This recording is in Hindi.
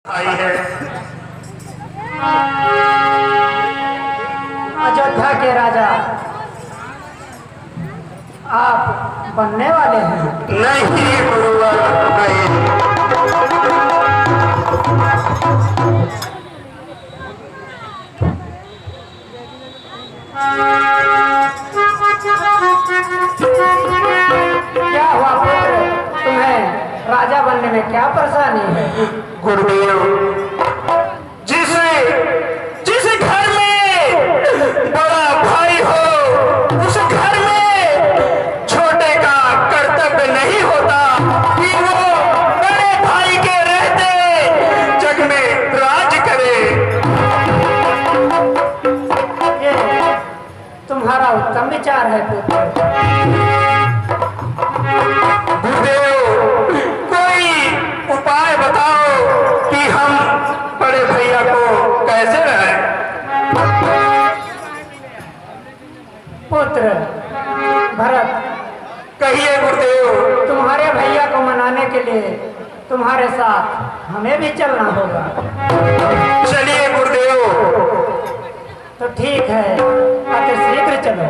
आई है। अयोध्या के राजा आप बनने वाले हैं? नहीं गुरुवर, नहीं। क्या हुआ पुत्र, तुम्हें राजा बनने में क्या परेशानी है? गुरुदेव, जिस जिस घर में बड़ा भाई हो उस घर में छोटे का कर्तव्य नहीं होता कि वो बड़े भाई के रहते जग में राज करे। ये तुम्हारा उत्तम विचार है पुत्र। गुरुदेव, कोई उपाय बताओ कि हम बड़े भैया को कैसे रहें। पुत्र भरत, कहिए गुरुदेव। तुम्हारे भैया को मनाने के लिए तुम्हारे साथ हमें भी चलना होगा। चलिए गुरुदेव। तो ठीक है, अति शीघ्र चलो।